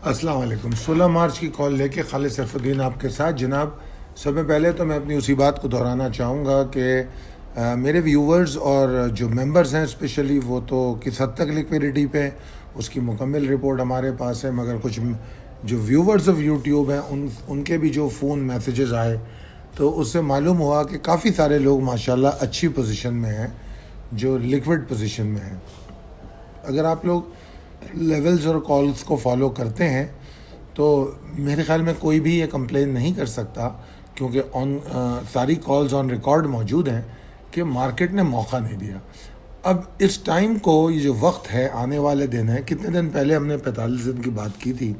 السلام علیکم. 16 مارچ کی کال لے کے خالد سیف الدین آپ کے ساتھ. جناب, سب میں پہلے تو میں اپنی اسی بات کو دہرانا چاہوں گا کہ میرے ویورز اور جو ممبرز ہیں اسپیشلی, وہ تو کس حد تک لیکویڈیٹی پہ اس کی مکمل رپورٹ ہمارے پاس ہے, مگر کچھ جو ویورز آف یوٹیوب ہیں ان کے بھی جو فون میسیجز آئے تو اس سے معلوم ہوا کہ کافی سارے لوگ ماشاءاللہ اچھی پوزیشن میں ہیں, جو لیکوڈ پوزیشن میں ہیں. اگر آپ لوگ لیولز اور کالز کو فالو کرتے ہیں تو میرے خیال میں کوئی بھی یہ کمپلین نہیں کر سکتا, کیونکہ ساری کالز آن ریکارڈ موجود ہیں کہ مارکیٹ نے موقع نہیں دیا. اب اس ٹائم کو, یہ جو وقت ہے, آنے والے دن ہیں, کتنے دن پہلے ہم نے 45 دن کی بات کی تھی,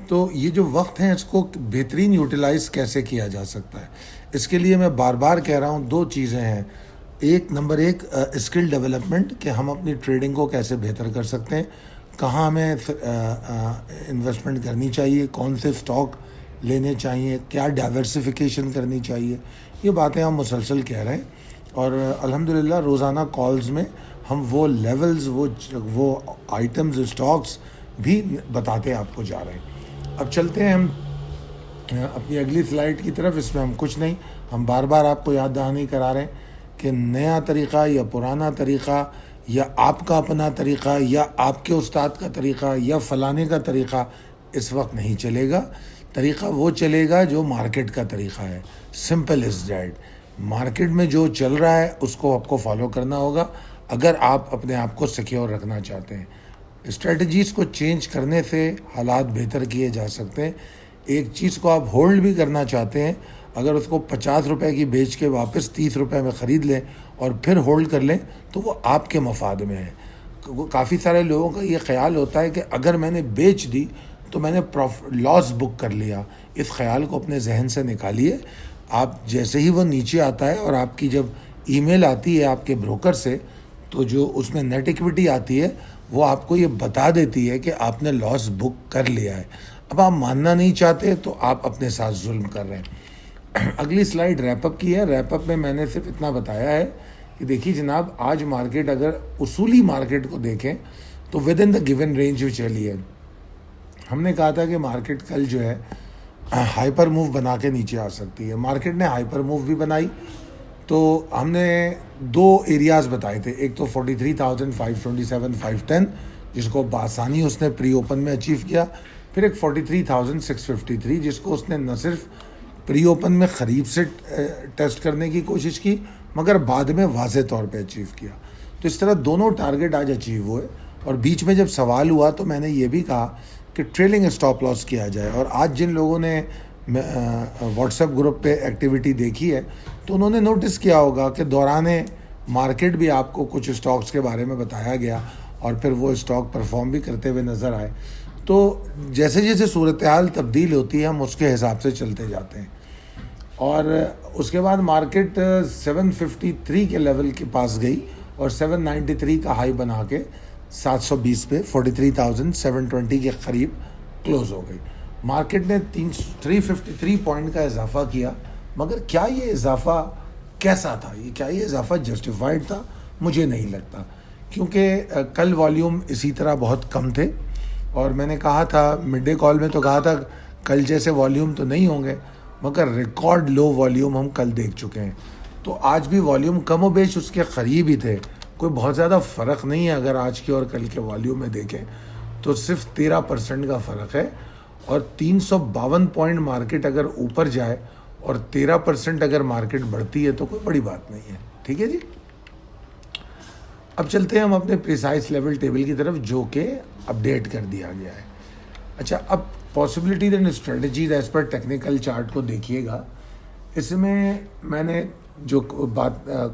تو یہ جو وقت ہے اس کو بہترین یوٹیلائز کیسے کیا جا سکتا ہے. اس کے لیے میں بار بار کہہ رہا ہوں, 2 چیزیں ہیں. نمبر 1 اسکل ڈیولپمنٹ, کہ ہم اپنی ٹریڈنگ کو کیسے بہتر کر سکتے ہیں, کہاں ہمیں انویسٹمنٹ کرنی چاہیے, کون سے اسٹاک لینے چاہیے, کیا ڈائیورسفیکیشن کرنی چاہیے. یہ باتیں ہم مسلسل کہہ رہے ہیں, اور الحمدللہ روزانہ کالز میں ہم وہ لیولز, وہ آئٹمز, اسٹاکس بھی بتاتے آپ کو جا رہے ہیں. اب چلتے ہیں ہم اپنی اگلی سلائیڈ کی طرف. اس میں ہم کچھ نہیں, ہم بار بار آپ کو یاد دہانی کرا رہے ہیں کہ نیا طریقہ یا پرانا طریقہ, یا آپ کا اپنا طریقہ, یا آپ کے استاد کا طریقہ, یا فلانے کا طریقہ اس وقت نہیں چلے گا. طریقہ وہ چلے گا جو مارکیٹ کا طریقہ ہے. Simple is that. مارکیٹ میں جو چل رہا ہے اس کو آپ کو فالو کرنا ہوگا اگر آپ اپنے آپ کو سیکیور رکھنا چاہتے ہیں. اسٹریٹجیز کو چینج کرنے سے حالات بہتر کیے جا سکتے ہیں. ایک چیز کو آپ ہولڈ بھی کرنا چاہتے ہیں, اگر اس کو 50 روپے کی بیچ کے واپس 30 روپے میں خرید لیں اور پھر ہولڈ کر لیں تو وہ آپ کے مفاد میں ہے. کافی سارے لوگوں کا یہ خیال ہوتا ہے کہ اگر میں نے بیچ دی تو میں نے لاس بک کر لیا. اس خیال کو اپنے ذہن سے نکالیے. آپ جیسے ہی وہ نیچے آتا ہے اور آپ کی جب ای میل آتی ہے آپ کے بروکر سے, تو جو اس میں نیٹ ایکویٹی آتی ہے وہ آپ کو یہ بتا دیتی ہے کہ آپ نے لاس بک کر لیا ہے. اب آپ ماننا نہیں چاہتے تو آپ اپنے ساتھ ظلم کر رہے ہیں. اگلی سلائیڈ ریپ اپ کی ہے. ریپ اپ میں میں نے صرف اتنا بتایا ہے کہ دیکھیے جناب, آج مارکیٹ اگر اصولی مارکیٹ کو دیکھیں تو with in the given range میں چلی ہے. ہم نے کہا تھا کہ مارکیٹ کل جو ہے ہائپر موو بنا کے نیچے آ سکتی ہے. مارکیٹ نے ہائپر موو بھی بنائی. تو ہم نے 2 ایریاز بتائے تھے. ایک تو 43,527 510 جس کو بآسانی اس نے پری اوپن میں اچیو کیا, پھر ایک 43,653 جس کو اس نے نہ صرف پری اوپن میں قریب سے ٹیسٹ کرنے کی کوشش کی مگر بعد میں واضح طور پہ اچیو کیا. تو اس طرح دونوں ٹارگٹ آج اچیو ہوئے. اور بیچ میں جب سوال ہوا تو میں نے یہ بھی کہا کہ ٹریلنگ اسٹاپ لاس کیا جائے. اور آج جن لوگوں نے واٹس ایپ گروپ پہ ایکٹیویٹی دیکھی ہے تو انہوں نے نوٹس کیا ہوگا کہ دوران مارکیٹ بھی آپ کو کچھ اسٹاکس کے بارے میں بتایا گیا اور پھر وہ اسٹاک پرفارم بھی کرتے ہوئے نظر آئے. تو جیسے جیسے صورتحال تبدیل ہوتی ہے ہم اس کے حساب سے چلتے جاتے ہیں. اور اس کے بعد مارکیٹ 753 کے لیول کے پاس گئی اور 793 کا ہائی بنا کے 720 پہ 43,720 کے قریب کلوز ہو گئی. مارکیٹ نے 353 پوائنٹ کا اضافہ کیا, مگر کیا یہ اضافہ کیسا تھا, کیا یہ اضافہ جسٹیفائڈ تھا؟ مجھے نہیں لگتا, کیونکہ کل والیوم اسی طرح بہت کم تھے. اور میں نے کہا تھا مڈ ڈے کال میں, تو کہا تھا کل جیسے والیوم تو نہیں ہوں گے, مگر ریکارڈ لو والیوم ہم کل دیکھ چکے ہیں. تو آج بھی والیوم کم و بیش اس کے قریب ہی تھے. کوئی بہت زیادہ فرق نہیں ہے. اگر آج کے اور کل کے والیوم میں دیکھیں تو صرف 13% کا فرق ہے. اور 352 پوائنٹ مارکیٹ اگر اوپر جائے اور 13% اگر مارکیٹ بڑھتی ہے تو کوئی بڑی بات نہیں ہے. ٹھیک ہے جی. اب چلتے ہیں ہم اپنے پریسائز لیول ٹیبل کی طرف, جو کہ اپڈیٹ کر دیا گیا ہے. اچھا, اب possibilities and strategies as per technical chart کو دیکھیے گا. اس میں نے جو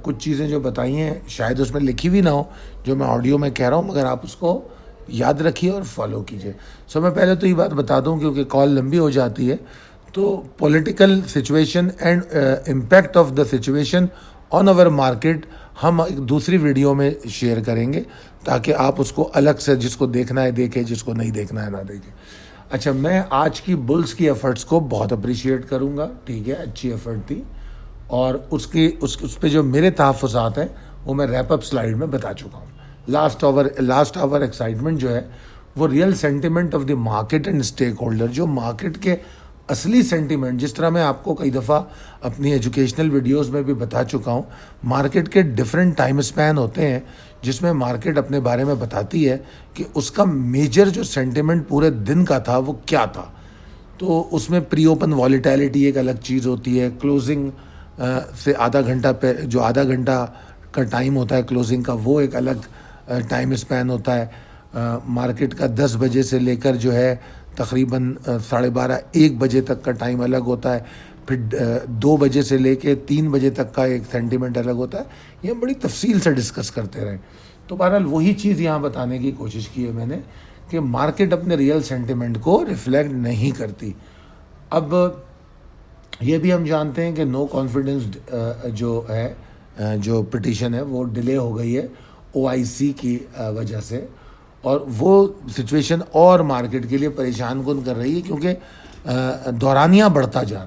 کچھ چیزیں جو بتائی ہیں شاید اس میں لکھی ہوئی نہ ہو جو میں آڈیو میں کہہ رہا ہوں, مگر آپ اس کو یاد رکھیے اور فالو کیجیے. میں پہلے تو یہ بات بتا دوں کیونکہ کال لمبی ہو جاتی ہے, تو political situation and impact of the situation on our market ہم ایک دوسری ویڈیو میں شیئر کریں گے تاکہ آپ اس کو الگ سے, جس کو دیکھنا ہے دیکھے, جس کو نہیں دیکھنا ہے نہ دیکھے. اچھا, میں آج کی بلز کی ایفرٹس کو بہت اپریشیٹ کروں گا. ٹھیک ہے, اچھی ایفرٹ تھی, اور اس پہ جو میرے تحفظات ہیں وہ میں ریپ اپ سلائیڈ میں بتا چکا ہوں. لاسٹ آور ایکسائٹمنٹ جو ہے وہ real sentiment of the market and stake holder, جو مارکیٹ کے اصلی سینٹیمنٹ، جس طرح میں آپ کو کئی دفعہ اپنی ایجوکیشنل ویڈیوز میں بھی بتا چکا ہوں، مارکیٹ کے ڈیفرنٹ ٹائم اسپین ہوتے ہیں جس میں مارکیٹ اپنے بارے میں بتاتی ہے کہ اس کا میجر جو سینٹیمنٹ پورے دن کا تھا وہ کیا تھا. تو اس میں پری اوپن والیٹیلیٹی ایک الگ چیز ہوتی ہے، کلوزنگ سے آدھا گھنٹہ جو آدھا گھنٹہ کا ٹائم ہوتا ہے کلوزنگ کا، وہ ایک الگ ٹائم اسپین ہوتا ہے. مارکیٹ کا 10 بجے سے لے کر جو ہے تقریباً 12:30 1 بجے تک کا ٹائم الگ ہوتا ہے. پھر 2 بجے سے لے کے 3 بجے تک کا ایک سینٹیمنٹ الگ ہوتا ہے. یہ ہم بڑی تفصیل سے ڈسکس کرتے رہے. تو بہرحال وہی چیز یہاں بتانے کی کوشش کی ہے میں نے کہ مارکیٹ اپنے ریئل سینٹیمنٹ کو ریفلیکٹ نہیں کرتی. اب یہ بھی ہم جانتے ہیں کہ نو کانفیڈنس جو ہے جو پٹیشن ہے وہ ڈیلے ہو گئی ہے OIC کی وجہ سے، اور وہ سچویشن اور مارکیٹ کے لیے پریشان کن کر رہی ہے کیونکہ دورانیہ بڑھتا جا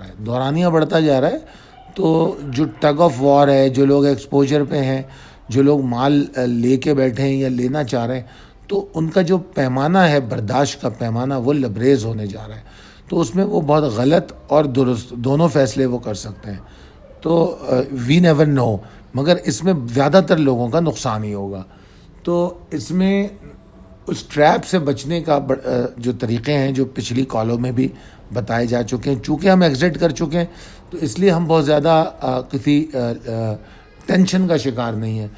رہا ہے. تو جو ٹگ آف وار ہے، جو لوگ ایکسپوجر پہ ہیں، جو لوگ مال لے کے بیٹھے ہیں یا لینا چاہ رہے ہیں، تو ان کا جو پیمانہ ہے، برداشت کا پیمانہ، وہ لبریز ہونے جا رہا ہے. تو اس میں وہ بہت غلط اور درست دونوں فیصلے وہ کر سکتے ہیں. تو وی نیور نو، مگر اس میں زیادہ تر لوگوں کا نقصان ہی ہوگا. تو اس میں اس ٹریپ سے بچنے کا جو طریقے ہیں جو پچھلی کالوں میں بھی بتائے جا چکے ہیں، چونکہ ہم ایگزٹ کر چکے ہیں تو اس لیے ہم بہت زیادہ کسی ٹینشن کا شکار نہیں ہیں.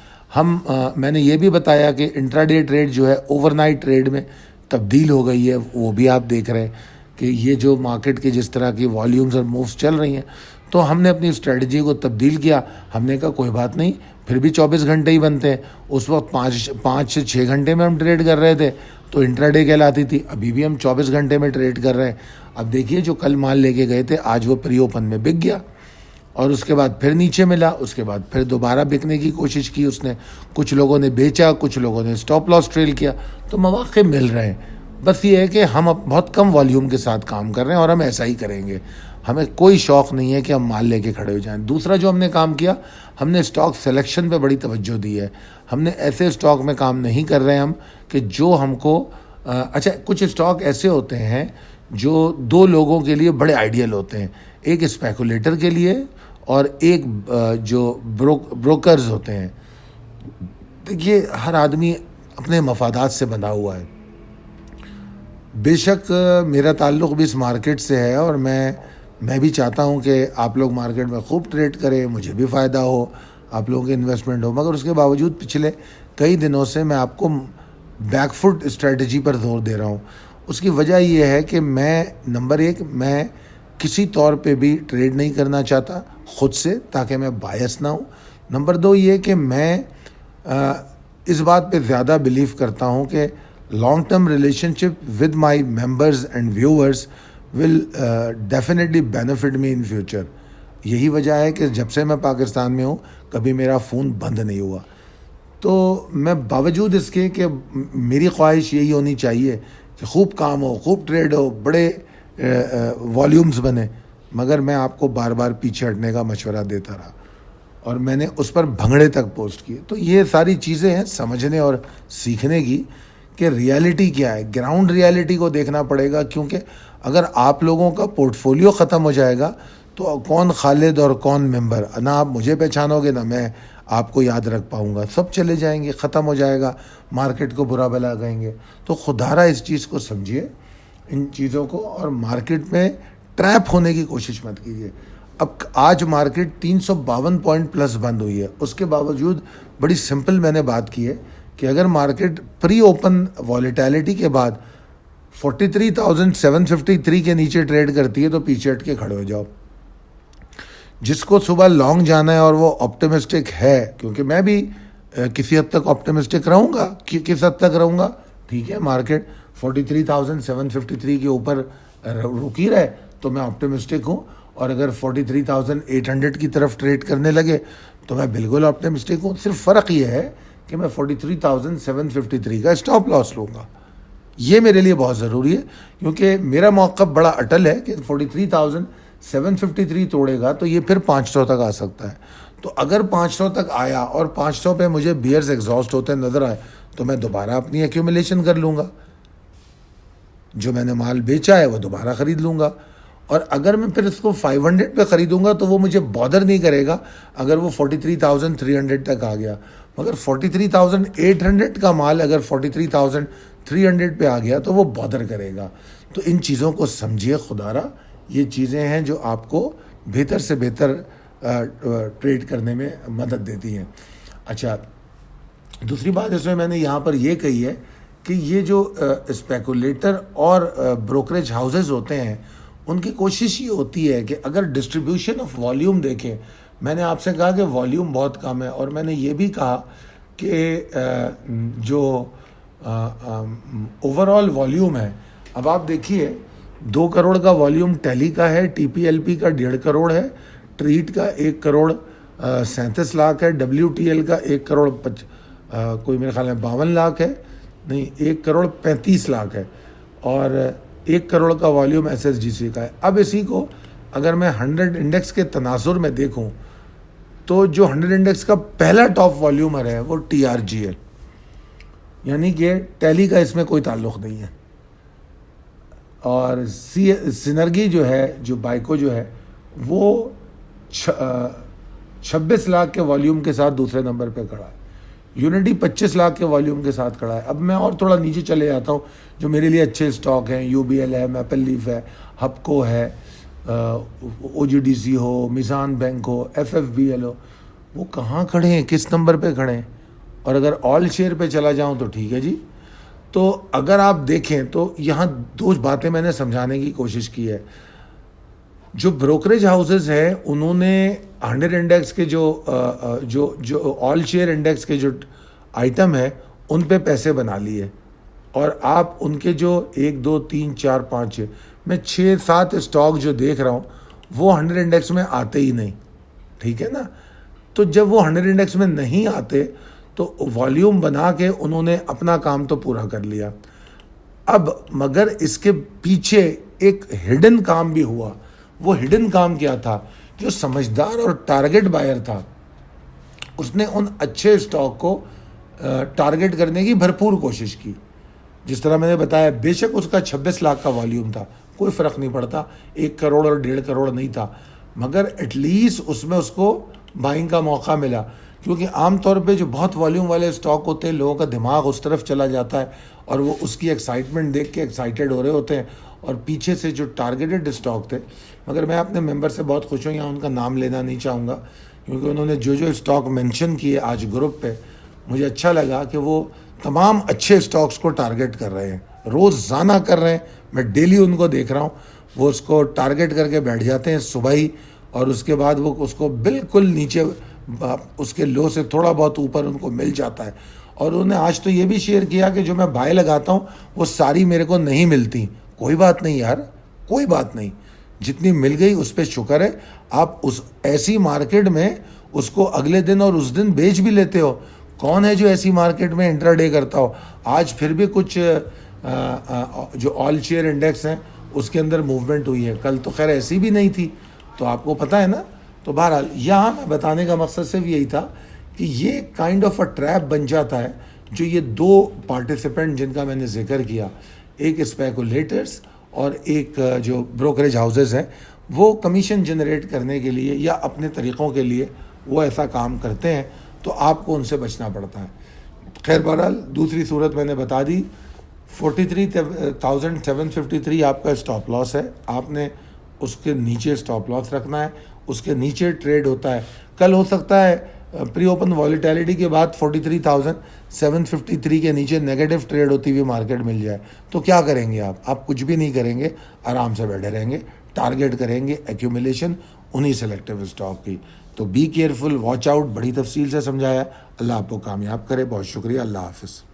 میں نے یہ بھی بتایا کہ انٹراڈے ٹریڈ جو ہے اوور نائٹ ٹریڈ میں تبدیل ہو گئی ہے. وہ بھی آپ دیکھ رہے ہیں کہ یہ جو مارکیٹ کے جس طرح کی والیومز اور مووز چل رہی ہیں، تو ہم نے اپنی اسٹریٹجی کو تبدیل کیا. ہم نے کہا کوئی بات نہیں، پھر بھی 24 گھنٹے ہی بنتے ہیں. اس وقت 5 سے 6 گھنٹے میں ہم ٹریڈ کر رہے تھے تو انٹراڈے کہلاتی تھی. ابھی بھی ہم 24 گھنٹے میں ٹریڈ کر رہے ہیں. اب دیکھیے جو کل مال لے کے گئے تھے آج وہ پری اوپن میں بک گیا، اور اس کے بعد پھر نیچے ملا، اس کے بعد پھر دوبارہ بکنے کی کوشش کی اس نے. کچھ لوگوں نے بیچا، کچھ لوگوں نے اسٹاپ لاس ٹریل کیا. تو مواقع مل رہے ہیں. بس یہ ہے کہ ہم بہت کم والیوم کے ساتھ کام کر رہے ہیں اور ہم ایسا ہی کریں گے. ہمیں کوئی شوق نہیں ہے کہ ہم مال لے کے کھڑے ہو جائیں. دوسرا جو ہم نے کام کیا، ہم نے اسٹاک سلیکشن پہ بڑی توجہ دی ہے. ہم نے ایسے اسٹاک میں کام نہیں کر رہے ہم کہ جو ہم کو کچھ اسٹاک ایسے ہوتے ہیں جو 2 لوگوں کے لیے بڑے آئیڈیل ہوتے ہیں. ایک اسپیکولیٹر کے لیے اور ایک جو بروکرز ہوتے ہیں. دیکھیے ہر آدمی اپنے مفادات سے بندھا ہوا ہے. بے شک میرا تعلق بھی اس مارکیٹ سے ہے اور میں بھی چاہتا ہوں کہ آپ لوگ مارکیٹ میں خوب ٹریڈ کریں، مجھے بھی فائدہ ہو، آپ لوگوں کی انویسٹمنٹ ہو. مگر اس کے باوجود پچھلے کئی دنوں سے میں آپ کو بیک فٹ اسٹریٹجی پر زور دے رہا ہوں. اس کی وجہ یہ ہے کہ نمبر 1 میں کسی طور پہ بھی ٹریڈ نہیں کرنا چاہتا خود سے، تاکہ میں بائس نہ ہوں. نمبر 2 یہ کہ میں اس بات پہ زیادہ بلیو کرتا ہوں کہ long term relationship with my members and viewers will definitely benefit me in future. یہی وجہ ہے کہ جب سے میں پاکستان میں ہوں کبھی میرا فون بند نہیں ہوا. تو میں باوجود اس کے کہ میری خواہش یہی ہونی چاہیے کہ خوب کام ہو، خوب ٹریڈ ہو، بڑے والیومز بنے، مگر میں آپ کو بار بار پیچھے ہٹنے کا مشورہ دیتا رہا اور میں نے اس پر بھنگڑے تک پوسٹ کیے. تو یہ ساری چیزیں ہیں سمجھنے اور سیکھنے کی کہ ریالٹی کیا ہے. گراؤنڈ ریالٹی کو دیکھنا پڑے گا، کیونکہ اگر آپ لوگوں کا پورٹ فولیو ختم ہو جائے گا تو کون خالد اور کون ممبر، نہ آپ مجھے پہچانو گے نہ میں آپ کو یاد رکھ پاؤں گا. سب چلے جائیں گے، ختم ہو جائے گا، مارکیٹ کو برا بھلا کہیں گے. تو خدارہ اس چیز کو سمجھیے، ان چیزوں کو، اور مارکیٹ میں ٹریپ ہونے کی کوشش مت کیجیے. اب آج مارکیٹ 352 پوائنٹ پلس بند ہوئی ہے. اس کے باوجود بڑی سمپل میں نے بات کی ہے کہ اگر مارکیٹ پری اوپن والیٹیلیٹی کے بعد 43,753 کے نیچے ٹریڈ کرتی ہے تو پیچھے ہٹ کے کھڑے ہو جاؤ. جس کو صبح لانگ جانا ہے اور وہ آپٹیمسٹک ہے، کیونکہ میں بھی کسی حد تک آپٹیمسٹک رہوں گا. کس حد تک رہوں گا؟ ٹھیک ہے، مارکیٹ 43,753 کے اوپر رکی رہے تو میں آپٹیمسٹک ہوں، اور اگر 43,800 کی طرف ٹریڈ کرنے لگے تو میں بالکل آپٹیمسٹک ہوں. صرف فرق یہ ہے کہ میں 43,753 کا اسٹاپ لاس لوں گا. یہ میرے لیے بہت ضروری ہے، کیونکہ میرا موقف بڑا اٹل ہے کہ 43,753 توڑے گا تو یہ پھر 500 تک آ سکتا ہے. تو اگر 500 تک آیا اور 500 پہ مجھے بیئرز ایگزاسٹ ہوتے نظر آئے تو میں دوبارہ اپنی ایکیومولیشن کر لوں گا. جو میں نے مال بیچا ہے وہ دوبارہ خرید لوں گا. اور اگر میں پھر اس کو 500 پہ خریدوں گا تو وہ مجھے بادر نہیں کرے گا اگر وہ 43,300 تک آ گیا. مگر 43,800 کا مال اگر 43,300 پہ آ گیا تو وہ بادر کرے گا. تو ان چیزوں کو سمجھیے خدا را, یہ چیزیں ہیں جو آپ کو بہتر سے بہتر ٹریڈ کرنے میں مدد دیتی ہیں. اچھا, دوسری بات اس میں میں نے یہاں پر یہ کہی ہے کہ یہ جو اسپیکولیٹر اور بروکریج ہاؤسز ہوتے ہیں ان کی کوشش یہ ہوتی ہے کہ اگر ڈسٹریبیوشن آف والیوم دیکھیں, میں نے آپ سے کہا کہ والیوم بہت کم ہے, اور میں نے یہ بھی کہا کہ جو اوور آل والیوم ہے, اب آپ دیکھیے 2 کروڑ کا والیوم ٹیلی کا ہے, ٹی پی ایل پی کا 1.5 کروڑ ہے, ٹریٹ کا 1 کروڑ 37 لاکھ ہے, ڈبلیو ٹی ایل کا 1 کروڑ کوئی میرے خیال میں 52 لاکھ ہے, نہیں 1 کروڑ 35 لاکھ ہے, اور 1 کروڑ کا والیوم ایس ایس جی سی کا ہے. اب اسی کو اگر میں 100 انڈیکس کے تناظر میں دیکھوں تو جو 100 انڈیکس کا پہلا ٹاپ والیومر ہے وہ ٹی آر جی ہے, یعنی کہ ٹیلی کا اس میں کوئی تعلق نہیں ہے. اور سنرگی جو ہے, جو بائیکو جو ہے, وہ 26 لاکھ کے والیوم کے ساتھ دوسرے نمبر پہ کھڑا ہے. یونٹی 25 لاکھ کے والیوم کے ساتھ کھڑا ہے. اب میں اور تھوڑا نیچے چلے جاتا ہوں, جو میرے لیے اچھے اسٹاک ہیں, یو بی ایل ہے, میپل لیف ہے, ہپکو ہے, او جی ڈی سی ہو, میزان بینک ہو, ایف ایف بی ایل ہو, وہ کہاں کھڑے ہیں, کس نمبر پہ کھڑے ہیں. اور اگر آل شیئر پہ چلا جاؤں تو ٹھیک ہے جی. تو اگر آپ دیکھیں تو یہاں 2 باتیں میں نے سمجھانے کی کوشش کی ہے. جو بروکریج ہاؤسز ہیں انہوں نے 100 انڈیکس کے جو آل شیئر انڈیکس کے جو آئٹم ہے ان پہ پیسے بنا لیے, اور آپ ان کے جو 1 2 3 4 5 میں 6 7 اسٹاک جو دیکھ رہا ہوں وہ 100 انڈیکس میں آتے ہی نہیں, ٹھیک ہے نا. تو جب وہ 100 انڈیکس میں نہیں آتے تو والیوم بنا کے انہوں نے اپنا کام تو پورا کر لیا. اب مگر اس کے پیچھے ایک ہڈن کام بھی ہوا. وہ ہڈن کام کیا تھا, جو سمجھدار اور ٹارگٹ بائر تھا اس نے ان اچھے اسٹاک کو ٹارگٹ کرنے کی بھرپور کوشش کی. جس طرح میں نے بتایا, بے شک اس کا 26 لاکھ کا والیوم تھا, کوئی فرق نہیں پڑتا, 1 کروڑ اور 1.5 کروڑ نہیں تھا, مگر ایٹ لیسٹ اس میں اس کو بائنگ کا موقع ملا. کیونکہ عام طور پہ جو بہت والیوم والے اسٹاک ہوتے ہیں لوگوں کا دماغ اس طرف چلا جاتا ہے اور وہ اس کی ایکسائٹمنٹ دیکھ کے ایکسائٹیڈ ہو رہے ہوتے ہیں, اور پیچھے سے جو ٹارگیٹڈ اسٹاک تھے. مگر میں اپنے ممبر سے بہت خوش ہوں, یہاں ان کا نام لینا نہیں چاہوں گا کیونکہ انہوں نے جو اسٹاک مینشن کیے آج گروپ پہ, مجھے اچھا لگا کہ وہ تمام اچھے اسٹاکس کو ٹارگٹ کر رہے ہیں, روزانہ کر رہے ہیں. میں ڈیلی ان کو دیکھ رہا ہوں, وہ اس کو ٹارگٹ کر کے بیٹھ جاتے ہیں صبح ہی, اور اس کے بعد وہ اس کو بالکل نیچے اس کے لو سے تھوڑا بہت اوپر ان کو مل جاتا ہے. اور انہوں نے آج تو یہ بھی شیئر کیا کہ جو میں بائے لگاتا ہوں وہ ساری میرے کو نہیں ملتی. کوئی بات نہیں یار, کوئی بات نہیں, جتنی مل گئی اس پہ شکر ہے. آپ اس ایسی مارکیٹ میں اس کو اگلے دن اور اس دن بیچ بھی لیتے ہو. کون ہے جو ایسی مارکیٹ میں انٹرا ڈے کرتا ہو؟ آج پھر بھی کچھ جو آل شیئر انڈیکس ہیں اس کے اندر موومنٹ ہوئی ہے, کل تو خیر ایسی بھی نہیں تھی, تو آپ کو پتہ ہے نا. تو بہرحال یہاں میں بتانے کا مقصد صرف یہی تھا کہ یہ کائنڈ آف اے ٹریپ بن جاتا ہے جو یہ 2 پارٹیسپینٹ جن کا میں نے ذکر کیا, ایک اسپیکولیٹرز اور ایک جو بروکریج ہاؤسز ہیں, وہ کمیشن جنریٹ کرنے کے لیے یا اپنے طریقوں کے لیے وہ ایسا کام کرتے ہیں, تو آپ کو ان سے بچنا پڑتا ہے. خیر بہرحال دوسری صورت میں نے بتا دی. 43,753 آپ کا اسٹاپ لاس ہے, آپ نے اس کے نیچے اسٹاپ لاس رکھنا ہے, اس کے نیچے ٹریڈ ہوتا ہے. کل ہو سکتا ہے پری اوپن والیٹیلیٹی کے بعد 43,753 کے نیچے نیگیٹو ٹریڈ ہوتی ہوئی مارکیٹ مل جائے, تو کیا کریں گے آپ کچھ بھی نہیں کریں گے, آرام سے بیٹھے رہیں گے, ٹارگٹ کریں گے ایکیومولیشن انہی سلیکٹیو اسٹاک کی. تو بی کیئرفل, واچ آؤٹ, بڑی تفصیل سے سمجھایا. اللہ آپ کو کامیاب کرے. بہت شکریہ. اللہ حافظ.